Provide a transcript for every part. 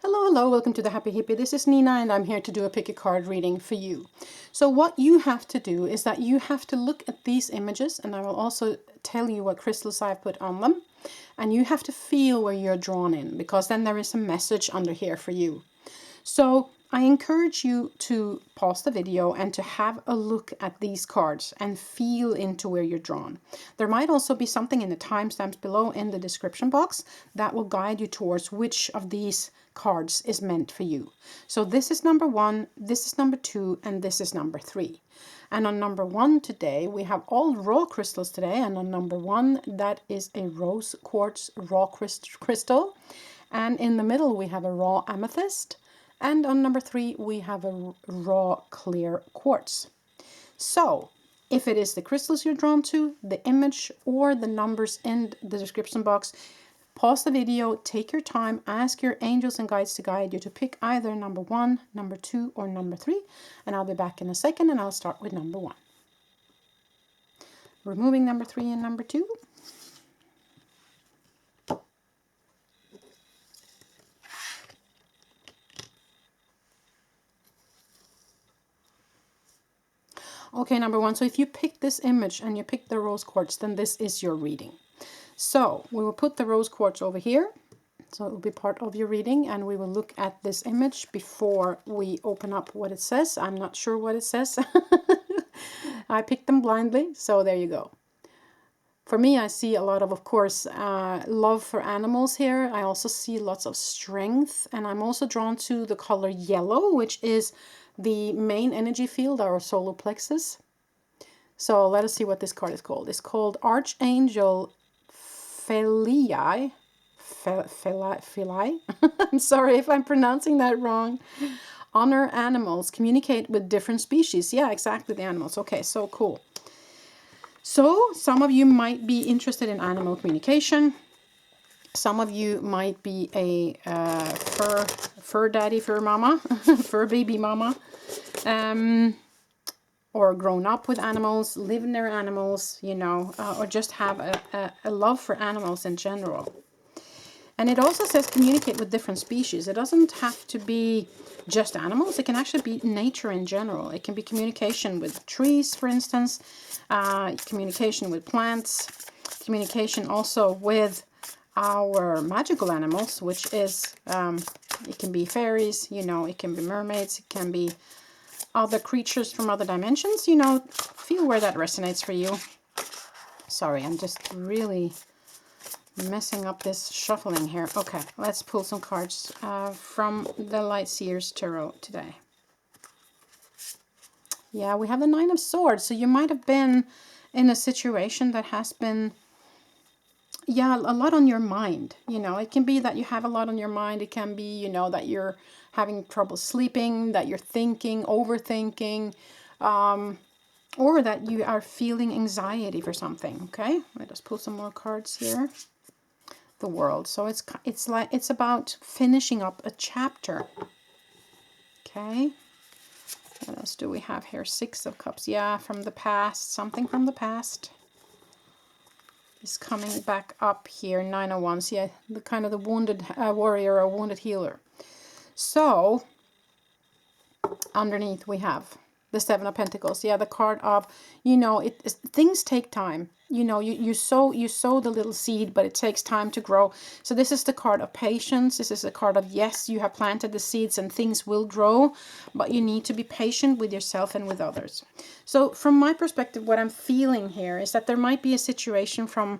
Hello, welcome to the Happy Hippie. This is Nina and I'm here to do a pick a card reading for you. So what you have to do is that you have to look at these images, and I will also tell you what crystals I've put on them. And you have to feel where you're drawn in, because then there is a message under here for you. So I encourage you to pause the video and to have a look at these cards and feel into where you're drawn. There might also be something in the timestamps below in the description box that will guide you towards which of these cards is meant for you. So this is number 1, this is number 2, and this is number 3. And on number 1 today, we have all raw crystals today. And on number 1, that is a rose quartz raw crystal. And in the middle, we have a raw amethyst. And on number 3, we have a raw clear quartz. So if it is the crystals you're drawn to, the image, or the numbers in the description box, pause the video, take your time, ask your angels and guides to guide you to pick either number 1, number 2, or number 3. And I'll be back in a second and I'll start with number 1. Removing number 3 and number 2. Okay, number 1. So if you pick this image and you pick the rose quartz, then this is your reading. So we will put the rose quartz over here. So it will be part of your reading, and we will look at this image before we open up what it says. I'm not sure what it says. I picked them blindly, so there you go. For me, I see a lot of course, love for animals here. I also see lots of strength, and I'm also drawn to the color yellow, which is the main energy field, our solar plexus. So let us see what this card is called. It's called Archangel Felii. I'm sorry if I'm pronouncing that wrong. Honor animals, communicate with different species. Yeah, exactly, the animals. Okay, so cool. So some of you might be interested in animal communication. Some of you might be a fur daddy, fur mama, fur baby mama, or grown up with animals, live near animals, you know, or just have a love for animals in general. And it also says communicate with different species. It doesn't have to be just animals. It can actually be nature in general. It can be communication with trees, for instance, communication with plants, communication also with our magical animals, which is, it can be fairies, you know, it can be mermaids, it can be other creatures from other dimensions, you know, feel where that resonates for you. Sorry, I'm just really messing up this shuffling here. Okay, let's pull some cards from the Light Seers Tarot today. Yeah, we have the 9 of Swords. So you might have been in a situation that has been, yeah, a lot on your mind. You know, it can be that you have a lot on your mind. It can be, you know, that you're having trouble sleeping, that you're thinking, overthinking, or that you are feeling anxiety for something. Okay, let us pull some more cards here. The World. So it's about finishing up a chapter. Okay. What else do we have here? 6 of Cups. Yeah, from the past. Something from the past is coming back up here. 9 of Wands. Yeah, the kind of the wounded warrior or wounded healer. So underneath we have the 7 of Pentacles. Yeah, the card of, you know, things take time. You know, you sow the little seed, but it takes time to grow. So this is the card of patience. This is a card of, yes, you have planted the seeds and things will grow, but you need to be patient with yourself and with others. So from my perspective, what I'm feeling here is that there might be a situation from,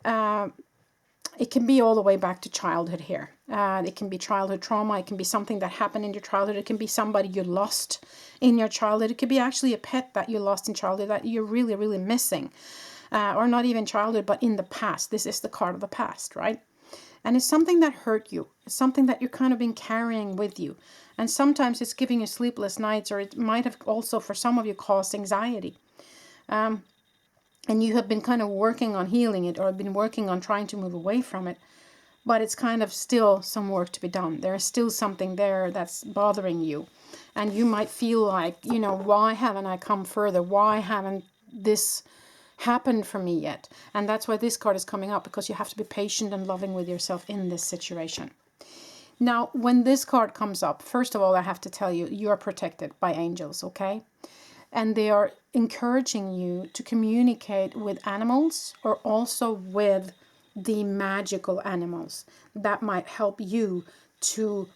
it can be all the way back to childhood here. It can be childhood trauma. It can be something that happened in your childhood. It can be somebody you lost in your childhood. It could be actually a pet that you lost in childhood that you're really, really missing. Or not even childhood, but in the past. This is the card of the past, right? And it's something that hurt you. It's something that you've kind of been carrying with you. And sometimes it's giving you sleepless nights, or it might have also, for some of you, caused anxiety. And you have been kind of working on healing it, or been working on trying to move away from it. But it's kind of still some work to be done. There is still something there that's bothering you. And you might feel like, you know, why haven't I come further? Why haven't this happened for me yet? And that's why this card is coming up, because you have to be patient and loving with yourself in this situation. Now, when this card comes up, first of all, I have to tell you, you are protected by angels, okay? And they are encouraging you to communicate with animals or also with the magical animals that might help you to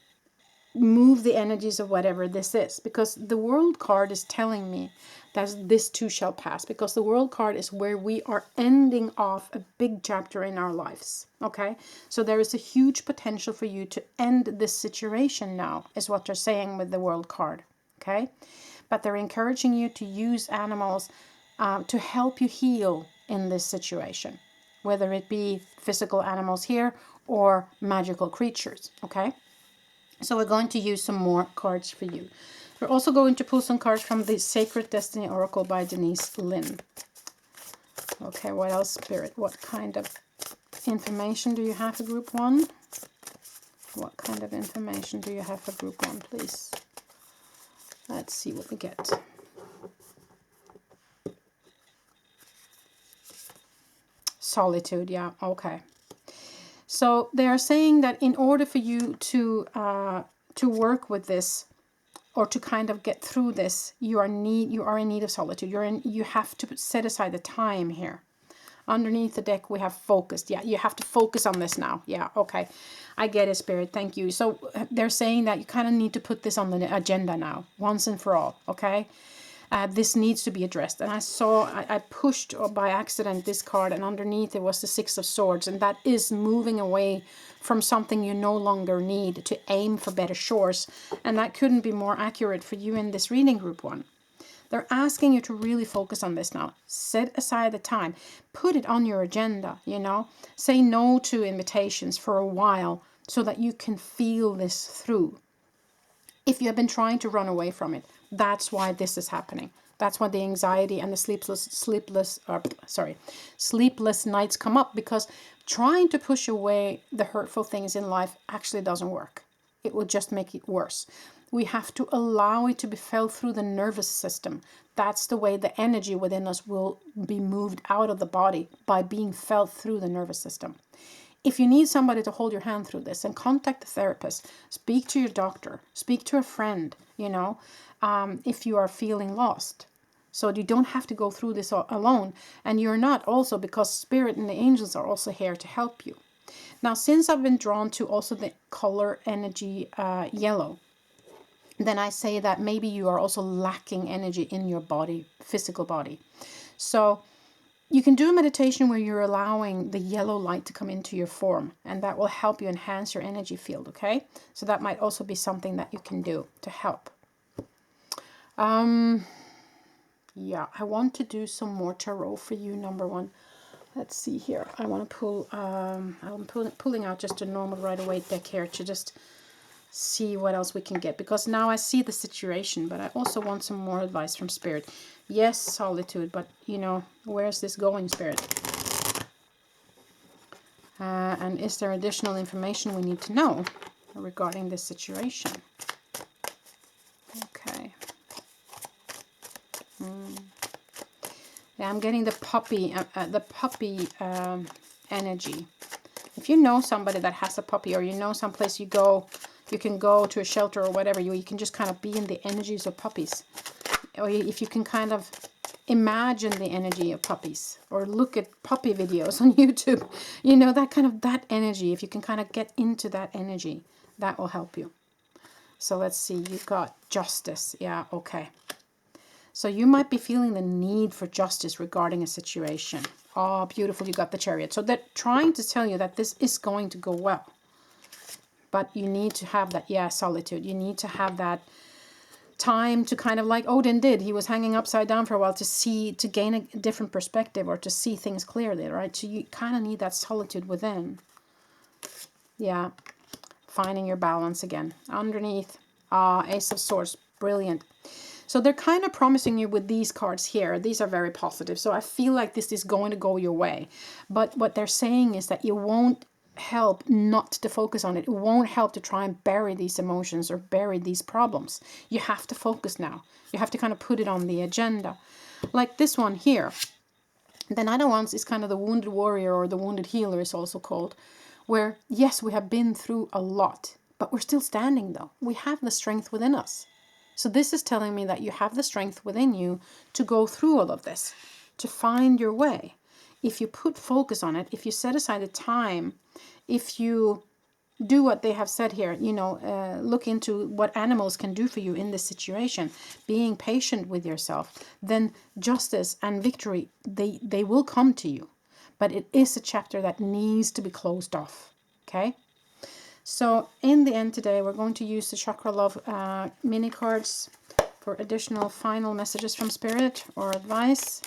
move the energies of whatever this is, because the world card is telling me that this too shall pass, because the world card is where we are ending off a big chapter in our lives. Okay, so there is a huge potential for you to end this situation now, is what they're saying with the world card. Okay, but they're encouraging you to use animals to help you heal in this situation, whether it be physical animals here or magical creatures. Okay, so we're going to use some more cards for you. We're also going to pull some cards from the Sacred Destiny Oracle by Denise Lynn. Okay, what else, Spirit? What kind of information do you have for Group 1? What kind of information do you have for Group 1, please? Let's see what we get. Solitude, yeah, okay. So they are saying that in order for you to work with this, or to kind of get through this, you are in need of solitude. You have to set aside the time here. Underneath the deck, we have focused. Yeah, you have to focus on this now. Yeah, okay. I get it, Spirit. Thank you. So they're saying that you kind of need to put this on the agenda now, once and for all, okay? This needs to be addressed. And I pushed by accident this card, and underneath it was the Six of Swords, and that is moving away from something you no longer need to aim for better shores. And that couldn't be more accurate for you in this reading, Group 1. They're asking you to really focus on this now. Set aside the time. Put it on your agenda, you know. Say no to invitations for a while so that you can feel this through. If you have been trying to run away from it, that's why this is happening. That's why the anxiety and the sleepless nights come up, because trying to push away the hurtful things in life actually doesn't work. It will just make it worse. We have to allow it to be felt through the nervous system. That's the way the energy within us will be moved out of the body, by being felt through the nervous system. If you need somebody to hold your hand through this, then contact the therapist, speak to your doctor, speak to a friend, you know, if you are feeling lost. So you don't have to go through this alone. And you're not also, because Spirit and the angels are also here to help you. Now, since I've been drawn to also the color energy yellow, then I say that maybe you are also lacking energy in your body, physical body. So you can do a meditation where you're allowing the yellow light to come into your form, and that will help you enhance your energy field, okay? So that might also be something that you can do to help. Yeah, I want to do some more tarot for you, number 1. Let's see here. I want to pull, I'm pulling out just a normal Rider-Waite deck here to just see what else we can get, because now I see the situation, but I also want some more advice from Spirit. Yes, solitude, but you know, where's this going, Spirit? And is there additional information we need to know regarding this situation? Okay. Yeah, I'm getting the puppy energy. If you know somebody that has a puppy, or you know someplace you can go to a shelter or whatever, you can just kind of be in the energies of puppies. Or if you can kind of imagine the energy of puppies, or look at puppy videos on YouTube, you know, that energy, if you can kind of get into that energy, that will help you. So let's see, you've got justice. Yeah, okay. So you might be feeling the need for justice regarding a situation. Oh, beautiful, you got the Chariot. So they're trying to tell you that this is going to go well. But you need to have that, yeah, solitude. You need to have that time to kind of, like Odin did. He was hanging upside down for a while to gain a different perspective, or to see things clearly, right? So you kind of need that solitude within. Yeah, finding your balance again. Underneath, Ace of Swords, brilliant. So they're kind of promising you with these cards here. These are very positive. So I feel like this is going to go your way. But what they're saying is that it won't help not to focus on it. It won't help to try and bury these emotions or bury these problems. You have to focus now. You have to kind of put it on the agenda. Like this one here. Then other ones is kind of the wounded warrior, or the wounded healer is also called. Where, yes, we have been through a lot. But we're still standing though. We have the strength within us. So this is telling me that you have the strength within you to go through all of this, to find your way. If you put focus on it, if you set aside the time, if you do what they have said here, look into what animals can do for you in this situation, being patient with yourself, then justice and victory, they will come to you. But it is a chapter that needs to be closed off, okay? So in the end today, we're going to use the Chakra Love mini cards for additional final messages from Spirit or advice.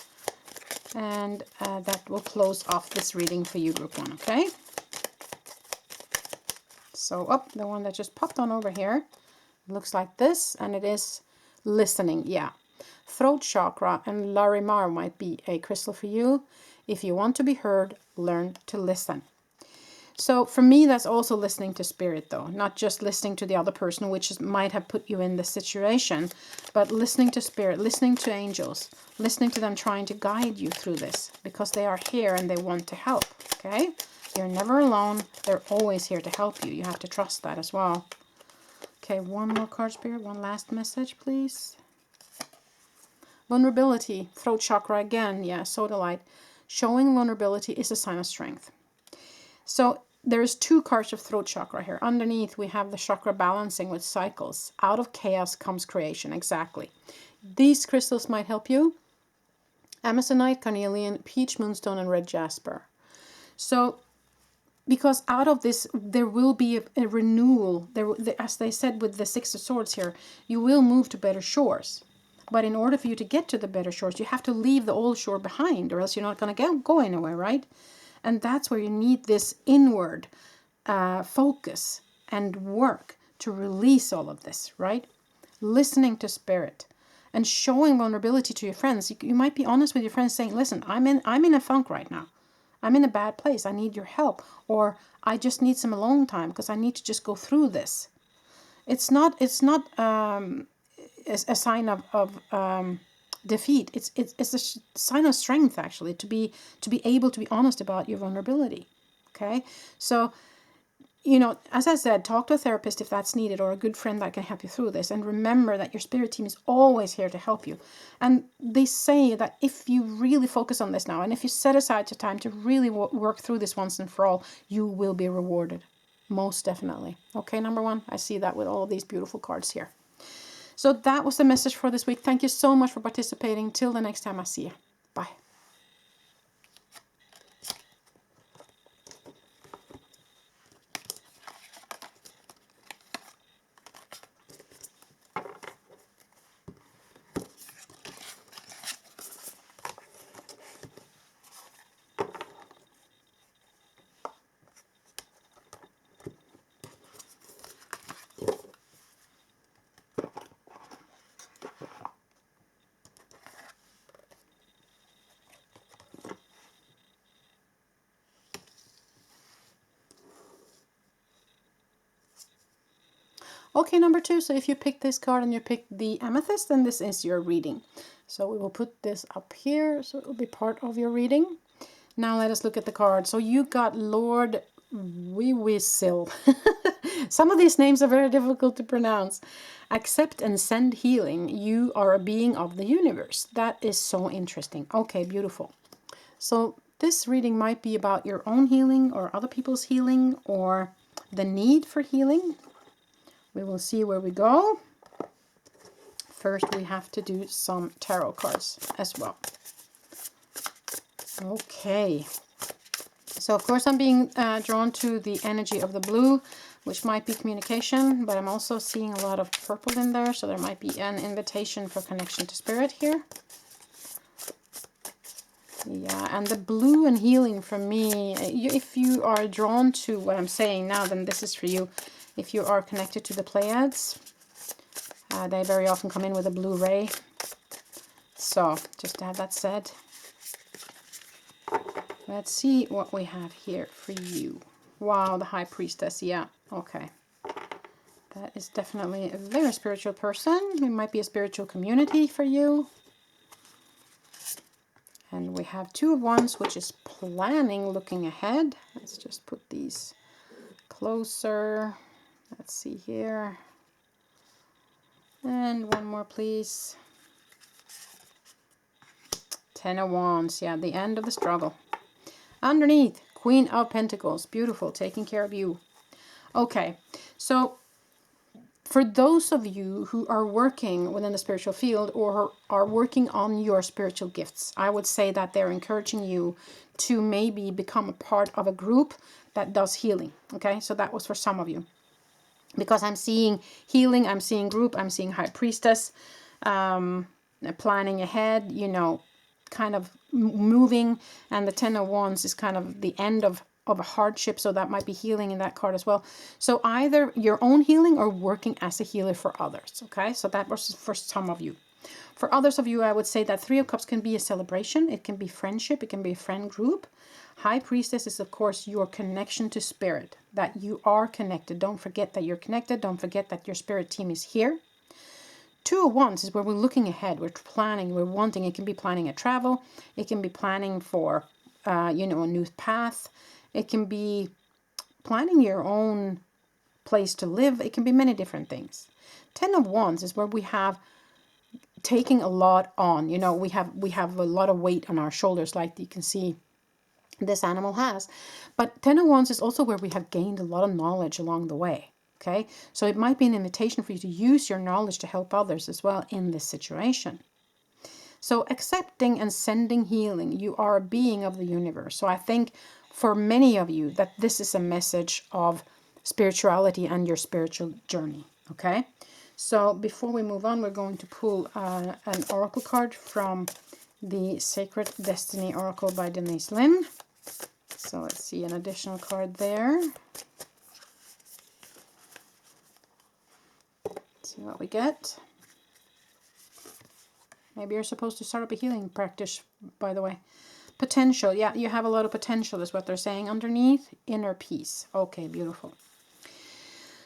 And that will close off this reading for you, Group 1, okay? So, the one that just popped on over here looks like this, and it is listening, yeah. Throat chakra and Larimar might be a crystal for you. If you want to be heard, learn to listen. So for me, that's also listening to Spirit, though, not just listening to the other person, which might have put you in this situation, but listening to Spirit, listening to angels, listening to them trying to guide you through this, because they are here and they want to help, okay? You're never alone. They're always here to help you. You have to trust that as well. Okay, one more card, Spirit, one last message, please. Vulnerability, throat chakra again, yeah, sodalite. Showing vulnerability is a sign of strength. So there's 2 cards of throat chakra here. Underneath we have the chakra balancing with cycles. Out of chaos comes creation, exactly. These crystals might help you. Amazonite, carnelian, peach moonstone, and red jasper. So because out of this there will be a renewal. As they said with the 6 of swords here, you will move to better shores. But in order for you to get to the better shores, you have to leave the old shore behind, or else you're not going to go anywhere, right? And that's where you need this inward focus and work to release all of this, right? Listening to Spirit and showing vulnerability to your friends. You might be honest with your friends saying, listen, I'm in a funk right now. I'm in a bad place. I need your help. Or I just need some alone time because I need to just go through this. It's not a sign of defeat. It's a sign of strength, actually, to be able to be honest about your vulnerability. Okay, so as I said, talk to a therapist if that's needed, or a good friend that can help you through this. And remember that your spirit team is always here to help you. And they say that if you really focus on this now, and if you set aside your time to really work through this once and for all, you will be rewarded, most definitely. Okay, number 1, I see that with all these beautiful cards here. So that was the message for this week. Thank you so much for participating. Till the next time I see you. Bye. Okay, number 2. So if you pick this card and you pick the amethyst, then this is your reading. So we will put this up here, so it will be part of your reading. Now let us look at the card. So you got Lord Wiwisil. Some of these names are very difficult to pronounce. Accept and send healing. You are a being of the universe. That is so interesting. Okay, beautiful. So this reading might be about your own healing or other people's healing or the need for healing. We will see where we go. First, we have to do some tarot cards as well. Okay. So, of course, I'm being drawn to the energy of the blue, which might be communication, but I'm also seeing a lot of purple in there, so there might be an invitation for connection to Spirit here. Yeah, and the blue and healing for me, if you are drawn to what I'm saying now, then this is for you. If you are connected to the Pleiades, they very often come in with a blue ray. So, just to have that said, let's see what we have here for you. Wow, the High Priestess, yeah, okay. That is definitely a very spiritual person. It might be a spiritual community for you. And we have 2 of Wands, which is planning, looking ahead. Let's just put these closer. Let's see here. And one more, please. 10 of Wands. Yeah, the end of the struggle. Underneath, Queen of Pentacles. Beautiful, taking care of you. Okay, so for those of you who are working within the spiritual field or are working on your spiritual gifts, I would say that they're encouraging you to maybe become a part of a group that does healing. Okay, so that was for some of you. Because I'm seeing healing, I'm seeing group, I'm seeing High Priestess, planning ahead, you know, kind of moving. And the 10 of Wands is kind of the end of a hardship, so that might be healing in that card as well. So either your own healing or working as a healer for others. Okay, so that was for some of you. For others of you, I would say that 3 of Cups can be a celebration. It can be friendship. It can be a friend group. High Priestess is, of course, your connection to spirit, that you are connected. Don't forget that you're connected. Don't forget that your spirit team is here. 2 of Wands is where we're looking ahead. We're planning. We're wanting. It can be planning a travel. It can be planning for, you know, a new path. It can be planning your own place to live. It can be many different things. 10 of Wands is where we have taking a lot on. You know, we have a lot of weight on our shoulders, like you can see this animal has. But 10 of Wands is also where we have gained a lot of knowledge along the way. Okay, so it might be an invitation for you to use your knowledge to help others as well in this situation. So accepting and sending healing, you are a being of the universe. So I think for many of you that this is a message of spirituality and your spiritual journey. Okay, so before we move on, we're going to pull an oracle card from the Sacred Destiny Oracle by Denise Linn. So let's see, an additional card there. Let's see what we get. Maybe you're supposed to start up a healing practice, by the way. Potential. Yeah, you have a lot of potential is what they're saying underneath. Inner peace. Okay, beautiful.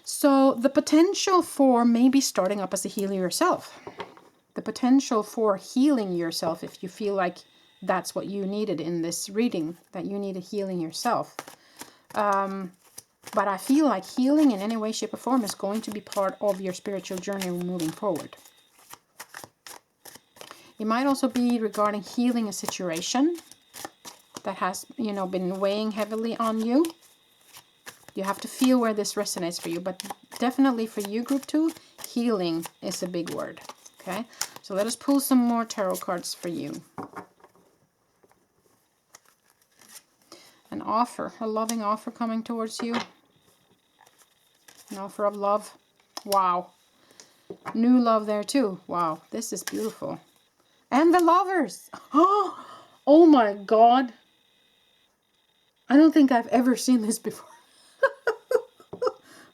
So the potential for maybe starting up as a healer yourself. The potential for healing yourself if you feel like that's what you needed in this reading, that you needed healing yourself. But I feel like healing in any way, shape, or form is going to be part of your spiritual journey moving forward. It might also be regarding healing a situation that has, you know, been weighing heavily on you. You have to feel where this resonates for you, but definitely for you, group 2, healing is a big word. Okay, so let us pull some more tarot cards for you. An offer, a loving offer coming towards you. An offer of love. Wow. New love there too. Wow, this is beautiful. And the Lovers. Oh my God. I don't think I've ever seen this before.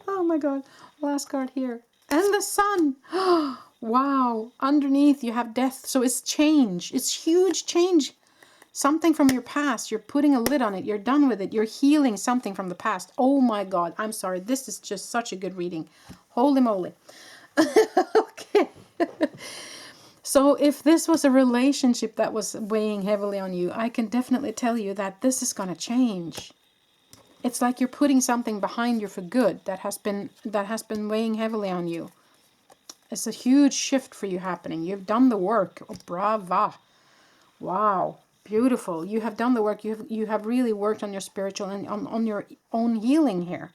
Oh my God. Last card here. And the Sun. Wow. Underneath you have death. So it's change. It's huge change. Something from your past. You're putting a lid on it. You're done with it. You're healing something from the past. Oh my God. I'm sorry. This is just such a good reading. Holy moly. Okay. So if this was a relationship that was weighing heavily on you, I can definitely tell you that this is going to change. It's like you're putting something behind you for good that has been weighing heavily on you. It's a huge shift for you happening. You've done the work. Oh, brava. Wow. Beautiful. You have done the work. You have really worked on your spiritual and on your own healing here.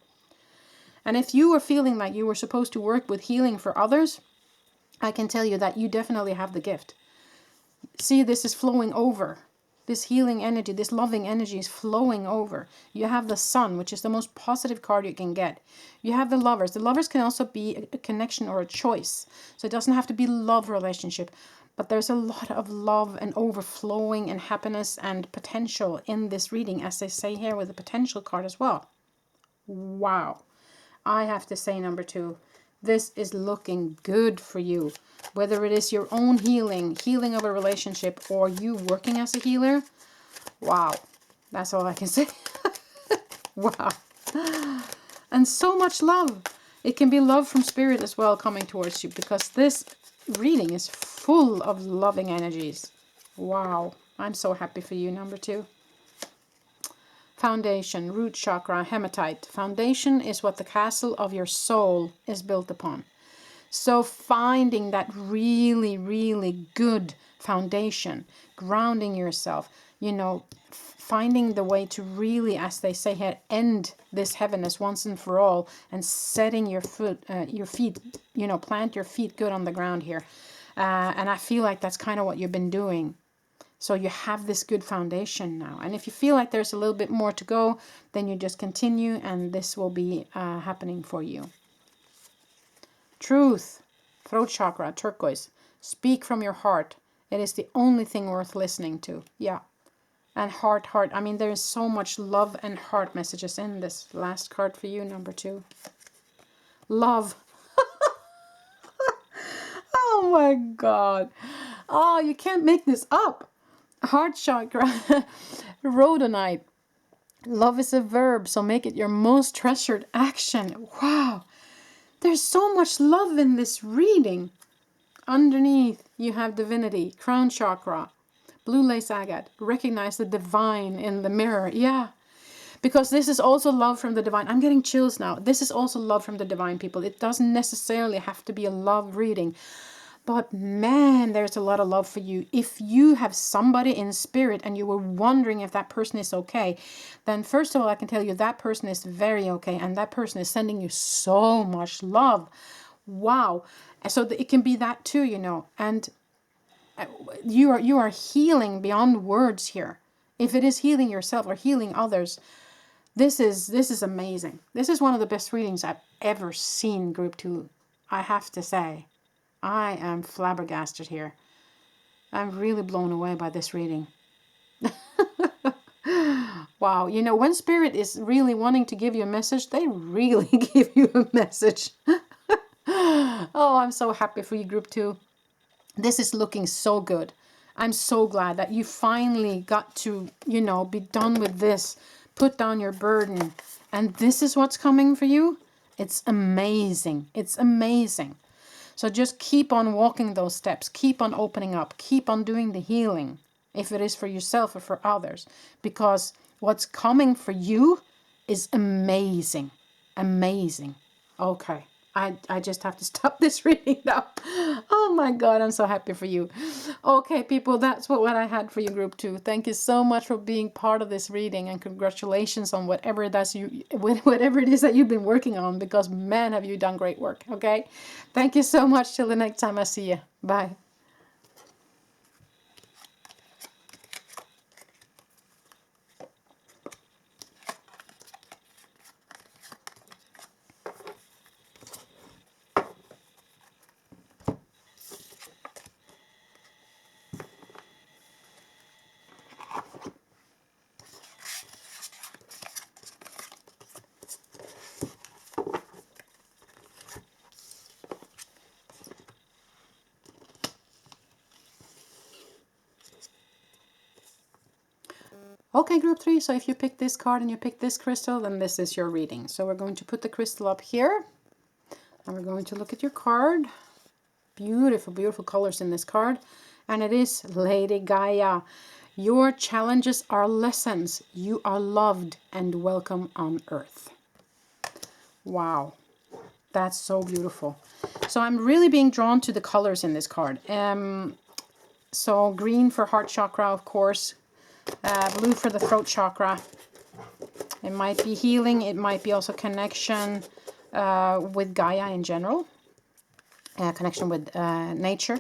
And if you were feeling like you were supposed to work with healing for others, I can tell you that you definitely have the gift. See, this is flowing over. This healing energy, this loving energy is flowing over. You have the Sun, which is the most positive card you can get. You have the Lovers. The Lovers can also be a connection or a choice. So it doesn't have to be love relationship. But there's a lot of love and overflowing and happiness and potential in this reading, as they say here with the potential card as well. Wow. I have to say, number 2, this is looking good for you. Whether it is your own healing of a relationship, or you working as a healer. Wow. That's all I can say. Wow. And so much love. It can be love from spirit as well coming towards you, because this reading is full of loving energies. Wow. I'm so happy for you, number 2. Foundation, root chakra, hematite. Foundation is what the castle of your soul is built upon. So finding that really, really good foundation, grounding yourself, you know, finding the way to really, as they say here, end this heaviness once and for all, and setting your feet, you know, plant your feet good on the ground here. And I feel like that's kind of what you've been doing. So you have this good foundation now. And if you feel like there's a little bit more to go, then you just continue and this will be happening for you. Truth, throat chakra, turquoise. Speak from your heart. It is the only thing worth listening to. Yeah. And heart. I mean, there is so much love and heart messages in this. Last card for you, number 2. Love. Oh my God. Oh, you can't make this up. Heart chakra, rhodonite. Love is a verb, so make it your most treasured action. Wow, there's so much love in this reading. Underneath, you have divinity, crown chakra, blue lace agate. Recognize the divine in the mirror. Yeah, because this is also love from the divine. I'm getting chills now. This is also love from the divine, people. It doesn't necessarily have to be a love reading. But man, there's a lot of love for you. If you have somebody in spirit and you were wondering if that person is okay, then first of all, I can tell you that person is very okay. And that person is sending you so much love. Wow. So it can be that too, you know. And you are healing beyond words here. If it is healing yourself or healing others, this is amazing. This is one of the best readings I've ever seen, Group 2. I have to say. I am flabbergasted here. I'm really blown away by this reading. Wow, you know, when Spirit is really wanting to give you a message, they really give you a message. Oh, I'm so happy for you, Group 2. This is looking so good. I'm so glad that you finally got to, you know, be done with this. Put down your burden. And this is what's coming for you. It's amazing. It's amazing. So just keep on walking those steps. Keep on opening up. Keep on doing the healing. If it is for yourself or for others. Because what's coming for you is amazing. Amazing. Okay. I just have to stop this reading now. Oh my God, I'm so happy for you. Okay, people, that's what I had for you, Group 2. Thank you so much for being part of this reading, and congratulations on whatever it is that you've been working on, because man, have you done great work. Okay, thank you so much. Till the next time I see you. Bye. Okay, Group 3, so if you pick this card and you pick this crystal, then this is your reading. So we're going to put the crystal up here, and we're going to look at your card. Beautiful, beautiful colors in this card. And it is Lady Gaia. Your challenges are lessons. You are loved and welcome on Earth. Wow, that's so beautiful. So I'm really being drawn to the colors in this card. So green for heart chakra, of course. Blue for the throat chakra. It might be healing. It might be also connection with Gaia in general. Connection with nature.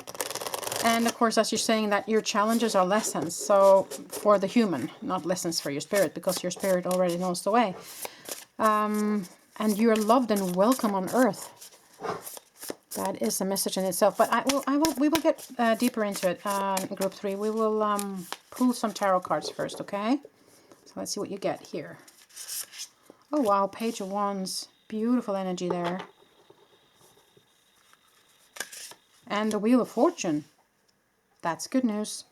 And of course, as you're saying, that your challenges are lessons. So for the human, not lessons for your spirit, because your spirit already knows the way. And you're loved and welcome on Earth. That is a message in itself. But we will get deeper into it. Group 3. We will pull some tarot cards first, okay? So let's see what you get here. Oh wow, Page of Wands. Beautiful energy there. And the Wheel of Fortune. That's good news.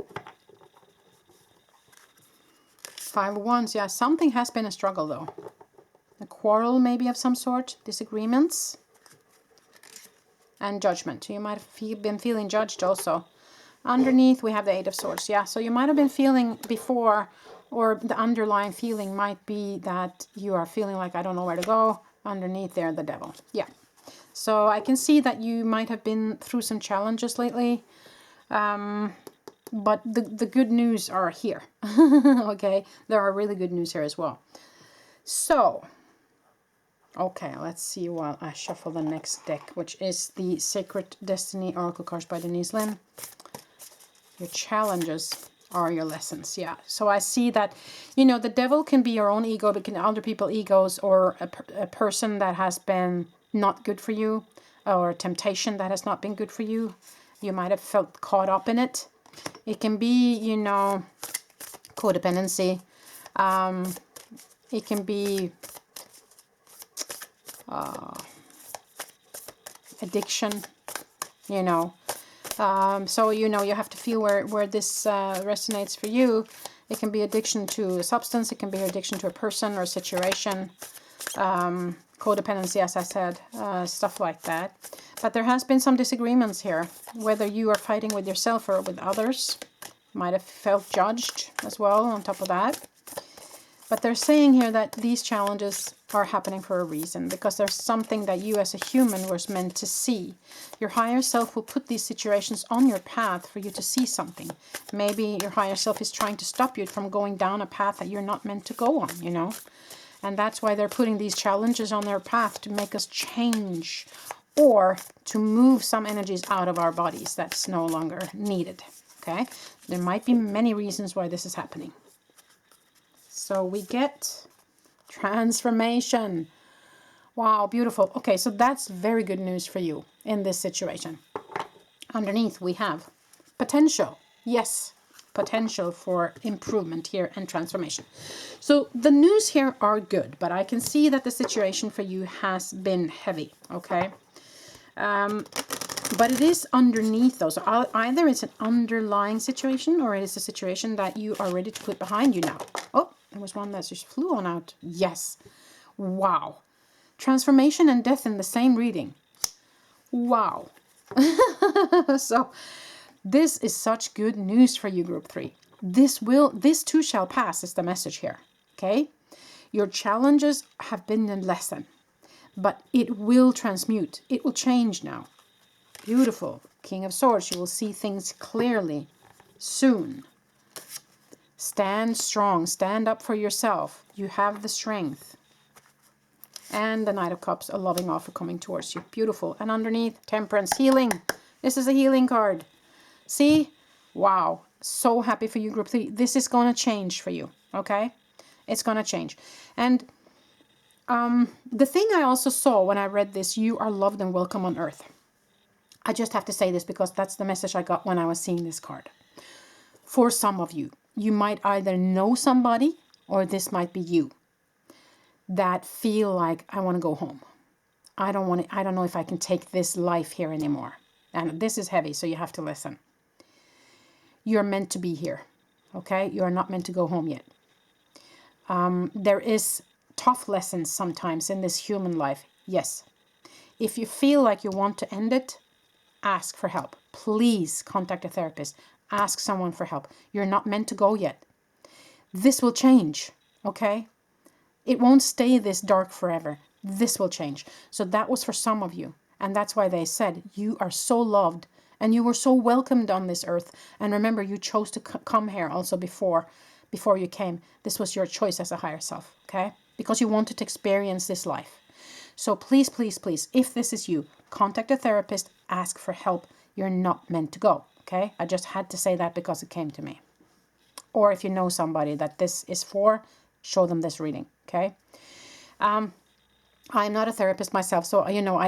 5 of Wands. Yeah, something has been a struggle though. A quarrel maybe of some sort. Disagreements. And Judgment. You might have been feeling judged also. Underneath we have the 8 of Swords. Yeah, so you might have been feeling before or the underlying feeling might be that you are feeling like, I don't know where to go. Underneath there, the devil. Yeah. So I can see that you might have been through some challenges lately. But the good news are here. Okay. There are really good news here as well. So, okay, let's see while I shuffle the next deck, which is the Sacred Destiny Oracle cards by Denise Lynn. Your challenges are your lessons. Yeah. So I see that, you know, the devil can be your own ego, but can other people's egos, or a person that has been not good for you, or a temptation that has not been good for you. You might have felt caught up in it. It can be, you know, codependency. It can be addiction, you know. So, you know, you have to feel where this resonates for you. It can be addiction to a substance. It can be addiction to a person or a situation. Codependency, as I said, stuff like that. But there has been some disagreements here, whether you are fighting with yourself or with others. Might have felt judged as well on top of that. But they're saying here that these challenges are happening for a reason, because there's something that you as a human was meant to see. Your higher self will put these situations on your path for you to see something. Maybe your higher self is trying to stop you from going down a path that you're not meant to go on, you know. And that's why they're putting these challenges on their path, to make us change, or to move some energies out of our bodies that's no longer needed. Okay? There might be many reasons why this is happening. So we get transformation. Wow, beautiful. Okay, so that's very good news for you in this situation. Underneath we have potential. Yes, potential for improvement here and transformation. So the news here are good, but I can see that the situation for you has been heavy, okay? But it is underneath those. So either it's an underlying situation, or it is a situation that you are ready to put behind you now. Oh, there was one that just flew on out. Yes. Wow. Transformation and death in the same reading. Wow. So this is such good news for you, group 3. This too shall pass is the message here. Okay? Your challenges have been a lesson, but it will transmute. It will change now. Beautiful. King of Swords, you will see things clearly soon. Stand strong. Stand up for yourself. You have the strength. And the Knight of Cups, a loving offer coming towards you. Beautiful. And underneath, Temperance, healing. This is a healing card. See? Wow. So happy for you, group 3. This is going to change for you. Okay? It's going to change. And the thing I also saw when I read this, you are loved and welcome on earth. I just have to say this because that's the message I got when I was seeing this card. For some of you, you might either know somebody, or this might be you, that feel like, I want to go home. I don't know if I can take this life here anymore. And this is heavy, so you have to listen. You're meant to be here. Okay? You are not meant to go home yet. There is tough lessons sometimes in this human life. Yes. If you feel like you want to end it, ask for help. Please contact a therapist. Ask someone for help. You're not meant to go yet. This will change, okay? It won't stay this dark forever. This will change. So that was for some of you. And that's why they said, you are so loved and you were so welcomed on this earth. And remember, you chose to come here also before you came. This was your choice as a higher self, okay? Because you wanted to experience this life. So please, please, please, if this is you, contact a therapist, ask for help. You're not meant to go, okay? I just had to say that because it came to me. Or if you know somebody that this is for, show them this reading, okay? I'm not a therapist myself, so, you know,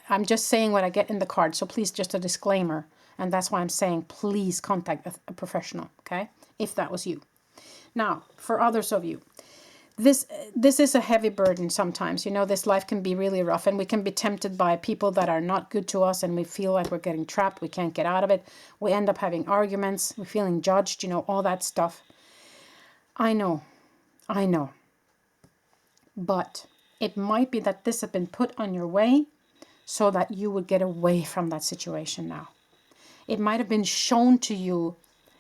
I'm just saying what I get in the card. So please, just a disclaimer. And that's why I'm saying, please contact a professional, okay? If that was you. Now, for others of you, this is a heavy burden sometimes. You know, this life can be really rough, and we can be tempted by people that are not good to us, and we feel like we're getting trapped. We can't get out of it. We end up having arguments. We're feeling judged, you know, all that stuff. I know. But it might be that this has been put on your way so that you would get away from that situation now. It might have been shown to you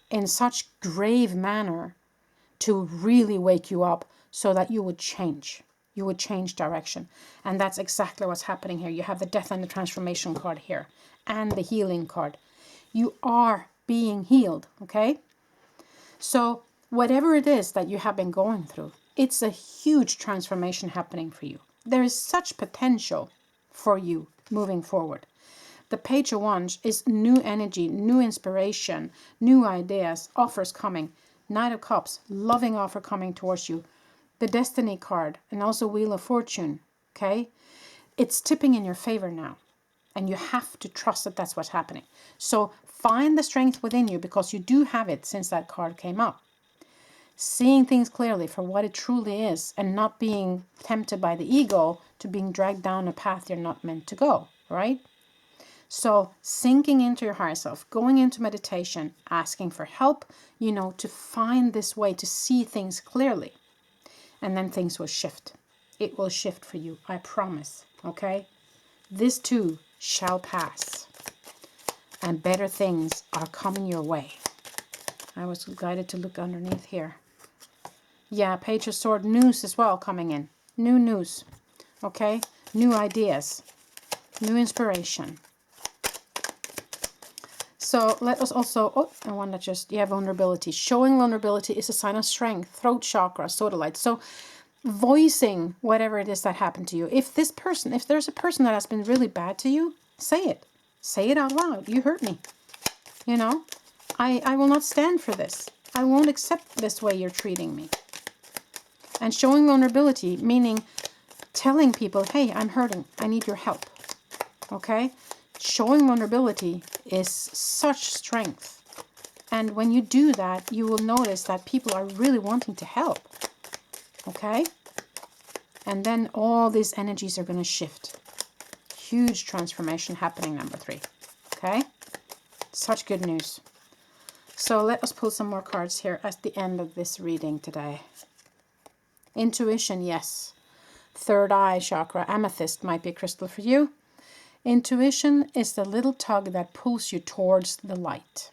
in such grave manner to really wake you up so that you would change. You would change direction. And that's exactly what's happening here. You have the death and the transformation card here and the healing card. You are being healed, okay? So whatever it is that you have been going through, it's a huge transformation happening for you. There is such potential for you moving forward. The Page of Wands is new energy, new inspiration, new ideas, offers coming. Knight of Cups, loving offer coming towards you. The Destiny card and also Wheel of Fortune, okay? It's tipping in your favor now. And you have to trust that that's what's happening. So find the strength within you, because you do have it since that card came up. Seeing things clearly for what it truly is, and not being tempted by the ego to being dragged down a path you're not meant to go, right? So sinking into your higher self, going into meditation, asking for help, to find this way to see things clearly. And then things will shift. It will shift for you, I promise, okay? This too shall pass. And better things are coming your way. I was guided to look underneath here. Yeah, Page of Sword, news as well coming in. New news, okay? New ideas, new inspiration. So let us also, vulnerability. Showing vulnerability is a sign of strength, throat chakra, sodalite. So voicing whatever it is that happened to you. If there's a person that has been really bad to you, say it. Say it out loud. You hurt me. I will not stand for this. I won't accept this way you're treating me. And showing vulnerability, meaning telling people, hey, I'm hurting. I need your help. Okay? Showing vulnerability is such strength. And when you do that, you will notice that people are really wanting to help. Okay? And then all these energies are going to shift. Huge transformation happening, number 3. Okay? Such good news. So let us pull some more cards here at the end of this reading today. Intuition, yes. Third eye chakra, amethyst might be a crystal for you. Intuition is the little tug that pulls you towards the light.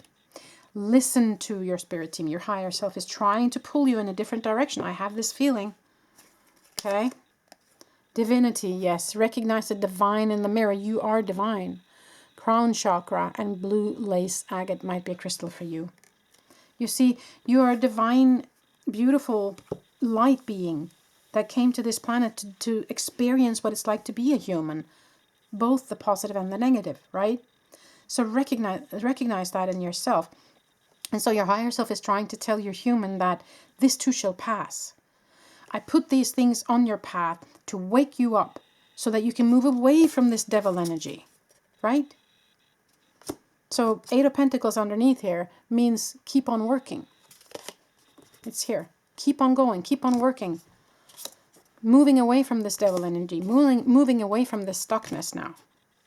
Listen to your spirit team. Your higher self is trying to pull you in a different direction. I have this feeling. Okay? Divinity, yes. Recognize the divine in the mirror. You are divine. Crown chakra and blue lace agate might be a crystal for you. You see, you are a divine, beautiful light being that came to this planet to experience what it's like to be a human. Both the positive and the negative, right? So recognize that in yourself. And so your higher self is trying to tell your human that this too shall pass. I put these things on your path to wake you up so that you can move away from this devil energy, right? So 8 of Pentacles underneath here means keep on working. It's here. Keep on going. Keep on working. Moving away from this devil energy. Moving away from this stuckness now.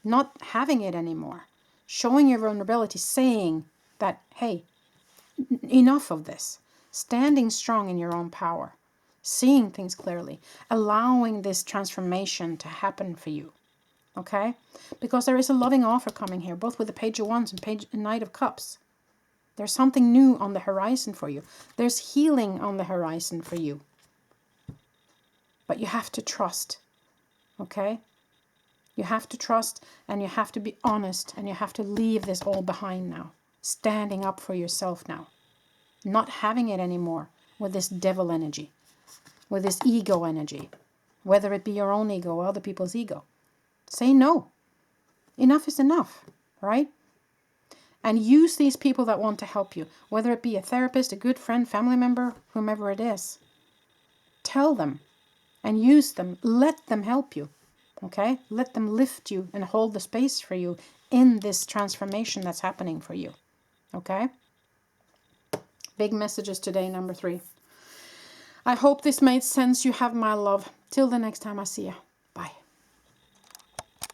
Not having it anymore. Showing your vulnerability. Saying that, hey, enough of this. Standing strong in your own power. Seeing things clearly. Allowing this transformation to happen for you. Okay? Because there is a loving offer coming here. Both with the Page of Wands and Knight of Cups. There's something new on the horizon for you. There's healing on the horizon for you. But you have to trust. Okay? You have to trust, and you have to be honest, and you have to leave this all behind now. Standing up for yourself now. Not having it anymore with this devil energy. With this ego energy. Whether it be your own ego or other people's ego. Say no. Enough is enough. Right? And use these people that want to help you. Whether it be a therapist, a good friend, family member, whomever it is. Tell them. And use them. Let them help you. Okay? Let them lift you and hold the space for you in this transformation that's happening for you. Okay? Big messages today, number 3. I hope this made sense. You have my love. Till the next time I see you.